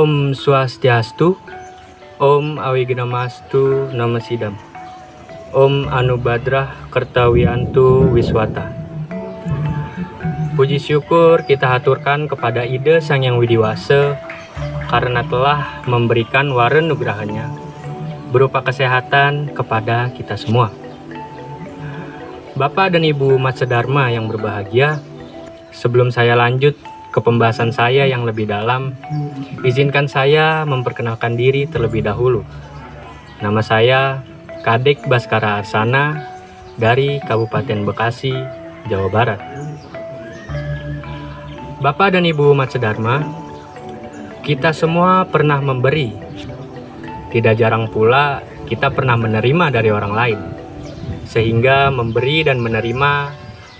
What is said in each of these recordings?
Om Swastiastu, Om Awigedamastu Namasidam, Om Anubadrah Kertawiantu Wiswata. Puji syukur kita haturkan kepada Ida Sang Yang Widiwasa karena telah memberikan waren nugrahanya berupa kesehatan kepada kita semua. Bapak dan Ibu Matsudharma yang berbahagia, sebelum saya lanjut ke pembahasan saya yang lebih dalam, izinkan saya memperkenalkan diri terlebih dahulu. Nama saya Kadek Baskara Arsana dari Kabupaten Bekasi, Jawa Barat. Bapak dan Ibu Matsudharma, kita semua pernah memberi. Tidak jarang pula kita pernah menerima dari orang lain. Sehingga memberi dan menerima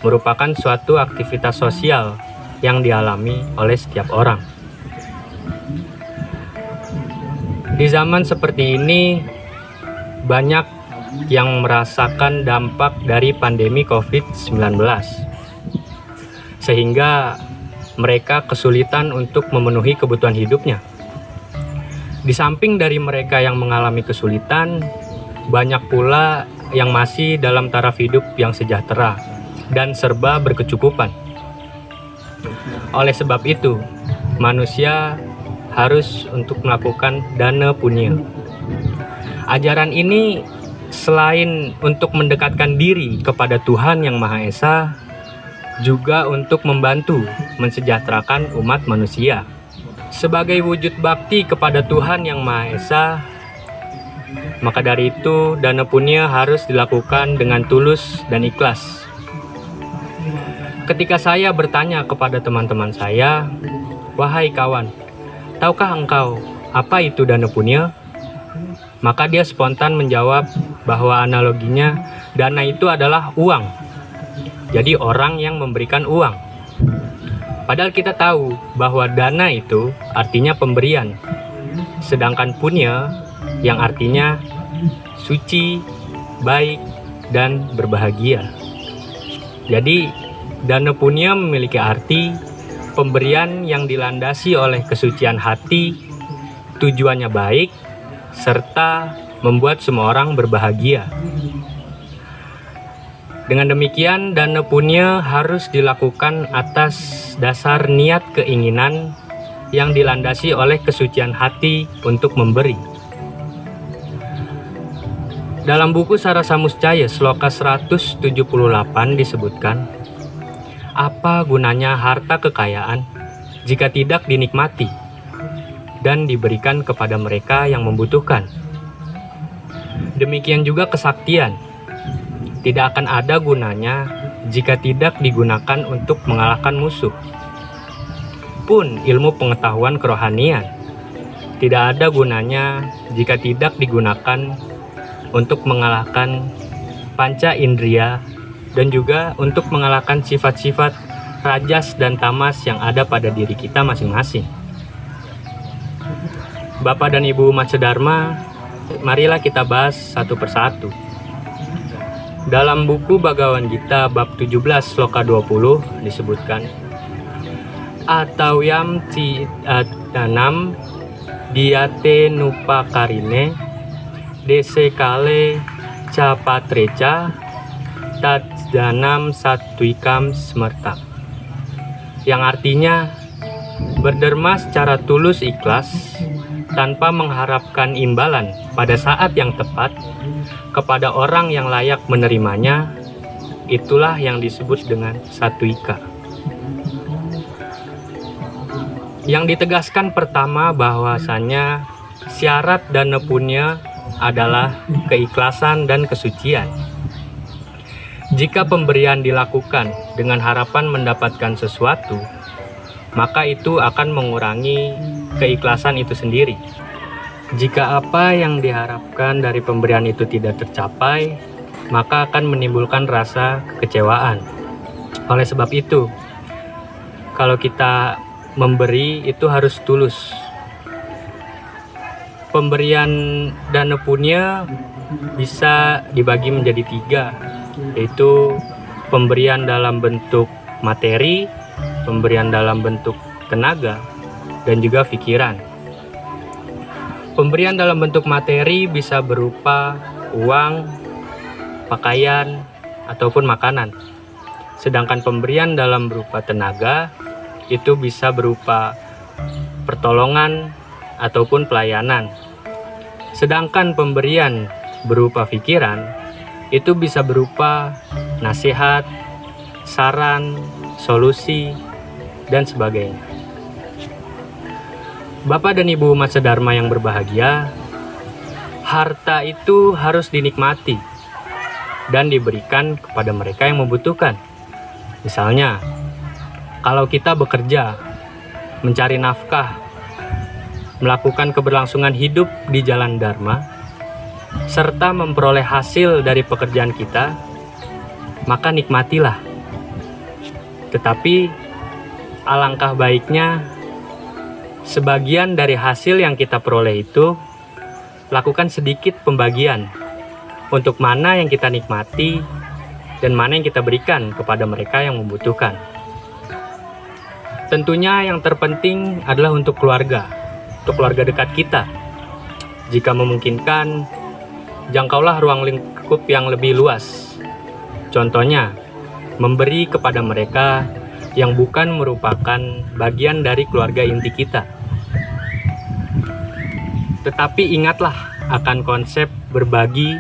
merupakan suatu aktivitas sosial yang dialami oleh setiap orang. Di zaman seperti ini, banyak yang merasakan dampak dari pandemi COVID-19, sehingga mereka kesulitan untuk memenuhi kebutuhan hidupnya. Di samping dari mereka yang mengalami kesulitan, banyak pula yang masih dalam taraf hidup yang sejahtera dan serba berkecukupan. Oleh sebab itu, manusia harus untuk melakukan dana punya. Ajaran ini selain untuk mendekatkan diri kepada Tuhan Yang Maha Esa, juga untuk membantu mensejahterakan umat manusia. Sebagai wujud bakti kepada Tuhan Yang Maha Esa, maka dari itu dana punya harus dilakukan dengan tulus dan ikhlas. Ketika saya bertanya kepada teman-teman saya, "Wahai kawan, tahukah engkau apa itu dana punya?" Maka dia spontan menjawab bahwa analoginya dana itu adalah uang. Jadi orang yang memberikan uang. Padahal kita tahu bahwa dana itu artinya pemberian. Sedangkan punya yang artinya suci, baik, dan berbahagia. Jadi dana punya memiliki arti pemberian yang dilandasi oleh kesucian hati, tujuannya baik, serta membuat semua orang berbahagia. Dengan demikian, dana punya harus dilakukan atas dasar niat keinginan yang dilandasi oleh kesucian hati untuk memberi. Dalam buku Sarasa Muscaya Sloka 178 disebutkan, apa gunanya harta kekayaan jika tidak dinikmati dan diberikan kepada mereka yang membutuhkan? Demikian juga kesaktian tidak akan ada gunanya jika tidak digunakan untuk mengalahkan musuh. Pun ilmu pengetahuan kerohanian tidak ada gunanya jika tidak digunakan untuk mengalahkan panca indera dan juga untuk mengalahkan sifat-sifat rajas dan tamas yang ada pada diri kita masing-masing. Bapak dan Ibu Matsudharma, marilah kita bahas satu persatu. Dalam buku Bhagavad Gita bab 17 sloka 20 disebutkan, Atawyam cidanam diyate nupakarine desekale capatreca Tajdanam Satwikam Smerta, yang artinya berderma secara tulus ikhlas tanpa mengharapkan imbalan pada saat yang tepat kepada orang yang layak menerimanya, itulah yang disebut dengan satwika. Yang ditegaskan pertama bahwasanya syarat dana punya adalah keikhlasan dan kesucian. Jika pemberian dilakukan dengan harapan mendapatkan sesuatu, maka itu akan mengurangi keikhlasan itu sendiri. Jika apa yang diharapkan dari pemberian itu tidak tercapai, maka akan menimbulkan rasa kekecewaan. Oleh sebab itu, kalau kita memberi itu harus tulus. Pemberian dana punya bisa dibagi menjadi 3, yaitu pemberian dalam bentuk materi, pemberian dalam bentuk tenaga, dan juga pikiran. Pemberian dalam bentuk materi bisa berupa uang, pakaian, ataupun makanan. Sedangkan pemberian dalam berupa tenaga itu bisa berupa pertolongan ataupun pelayanan. Sedangkan pemberian berupa pikiran itu bisa berupa nasihat, saran, solusi, dan sebagainya. Bapak dan Ibu umat sedharma yang berbahagia, harta itu harus dinikmati dan diberikan kepada mereka yang membutuhkan. Misalnya, kalau kita bekerja, mencari nafkah, melakukan keberlangsungan hidup di jalan dharma, serta memperoleh hasil dari pekerjaan kita, maka nikmatilah. Tetapi, alangkah baiknya sebagian dari hasil yang kita peroleh itu lakukan sedikit pembagian untuk mana yang kita nikmati dan mana yang kita berikan kepada mereka yang membutuhkan. Tentunya yang terpenting adalah untuk keluarga dekat kita. Jika memungkinkan, jangkaulah ruang lingkup yang lebih luas. Contohnya, memberi kepada mereka yang bukan merupakan bagian dari keluarga inti kita. Tetapi ingatlah akan konsep berbagi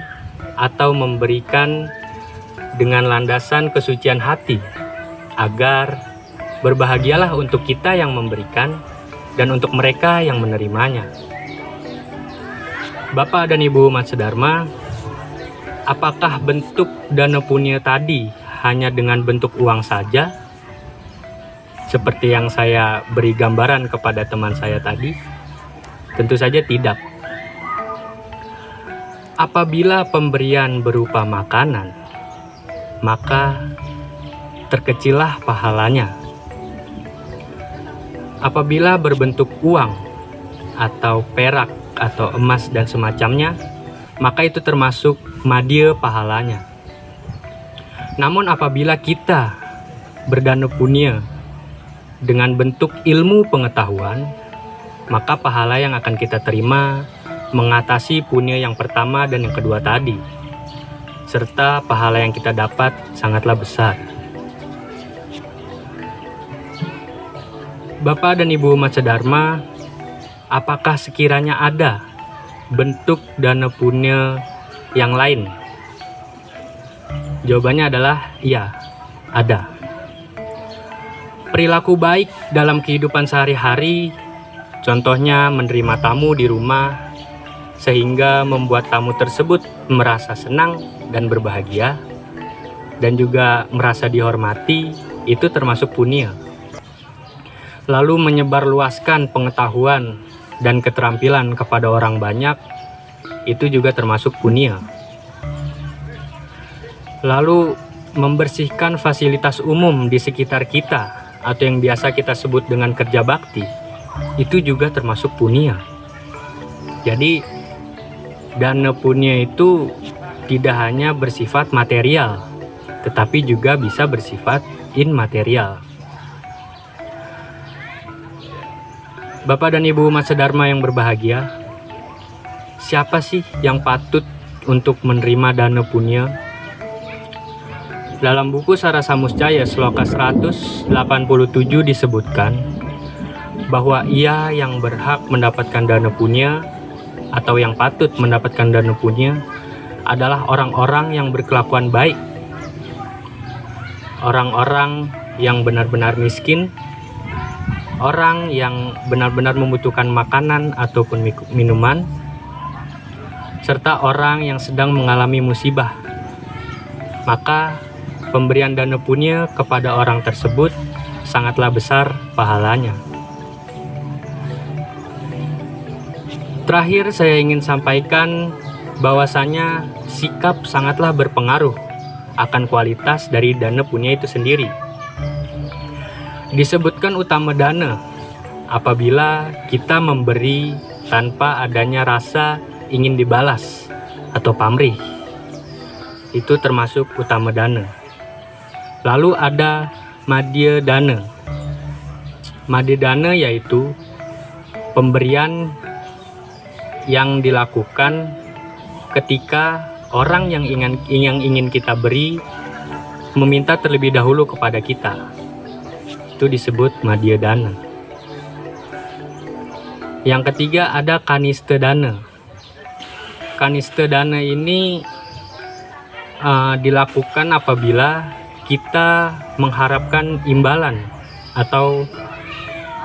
atau memberikan dengan landasan kesucian hati, agar berbahagialah untuk kita yang memberikan dan untuk mereka yang menerimanya. Bapak dan Ibu umat sedharma, apakah bentuk dana punya tadi hanya dengan bentuk uang saja? Seperti yang saya beri gambaran kepada teman saya tadi? Tentu saja tidak. Apabila pemberian berupa makanan, maka terkecillah pahalanya. Apabila berbentuk uang atau perak atau emas dan semacamnya, maka itu termasuk madya pahalanya. Namun apabila kita berdana punya dengan bentuk ilmu pengetahuan, maka pahala yang akan kita terima mengatasi punya yang pertama dan yang kedua tadi, serta pahala yang kita dapat sangatlah besar. Bapak dan Ibu umat sedharma, apakah sekiranya ada bentuk dana punya yang lain? Jawabannya adalah iya, ada. Perilaku baik dalam kehidupan sehari-hari, contohnya menerima tamu di rumah, sehingga membuat tamu tersebut merasa senang dan berbahagia, dan juga merasa dihormati, itu termasuk punya. Lalu menyebarluaskan pengetahuan dan keterampilan kepada orang banyak, itu juga termasuk punya. Lalu membersihkan fasilitas umum di sekitar kita, atau yang biasa kita sebut dengan kerja bakti, itu juga termasuk punya. Jadi dana punya itu tidak hanya bersifat material, tetapi juga bisa bersifat immaterial. Bapak dan Ibu umat sedharma yang berbahagia, siapa sih yang patut untuk menerima dana punya? Dalam buku Sarasa Muscaya Sloka 187 disebutkan bahwa ia yang berhak mendapatkan dana punya atau yang patut mendapatkan dana punya adalah orang-orang yang berkelakuan baik, orang-orang yang benar-benar miskin, orang yang benar-benar membutuhkan makanan ataupun minuman, serta orang yang sedang mengalami musibah. Maka pemberian dana punya kepada orang tersebut sangatlah besar pahalanya. Terakhir saya ingin sampaikan bahwasanya sikap sangatlah berpengaruh akan kualitas dari dana punya itu sendiri. Disebutkan utama dana apabila kita memberi tanpa adanya rasa ingin dibalas atau pamrih. Itu termasuk utama dana. Lalu ada madya dana. Madya dana yaitu pemberian yang dilakukan ketika orang yang ingin kita beri meminta terlebih dahulu kepada kita. Itu disebut madya dana. Yang ketiga ada kanista dana. Kanista dana ini dilakukan apabila kita mengharapkan imbalan atau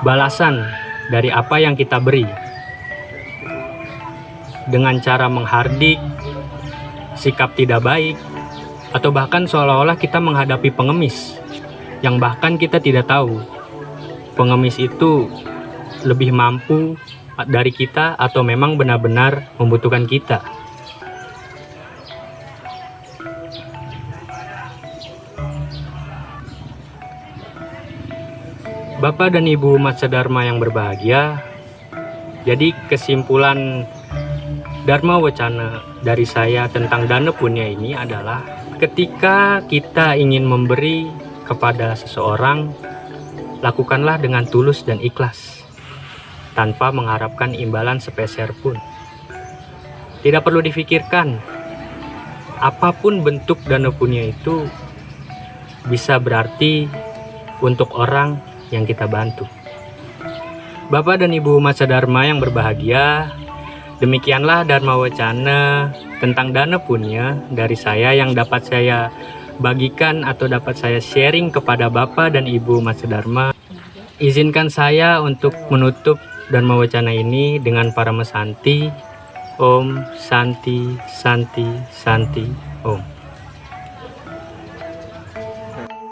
balasan dari apa yang kita beri, dengan cara menghardik, sikap tidak baik, atau bahkan seolah-olah kita menghadapi pengemis yang bahkan kita tidak tahu pengemis itu lebih mampu dari kita atau memang benar-benar membutuhkan kita. Bapak dan Ibu Matsya Dharma yang berbahagia, jadi kesimpulan Dharma Wacana dari saya tentang dana punya ini adalah ketika kita ingin memberi kepada seseorang, lakukanlah dengan tulus dan ikhlas, tanpa mengharapkan imbalan sepeser pun. Tidak perlu difikirkan, apapun bentuk dana punya itu bisa berarti untuk orang yang kita bantu. Bapak dan Ibu Matsya Dharma yang berbahagia, demikianlah Dharma Wacana tentang dana punya dari saya yang dapat saya bagikan atau dapat saya sharing kepada Bapak dan Ibu Matsya Dharma. Izinkan saya untuk menutup Dharma Wacana ini dengan Paramasanti. Om Santi Santi Santi Om.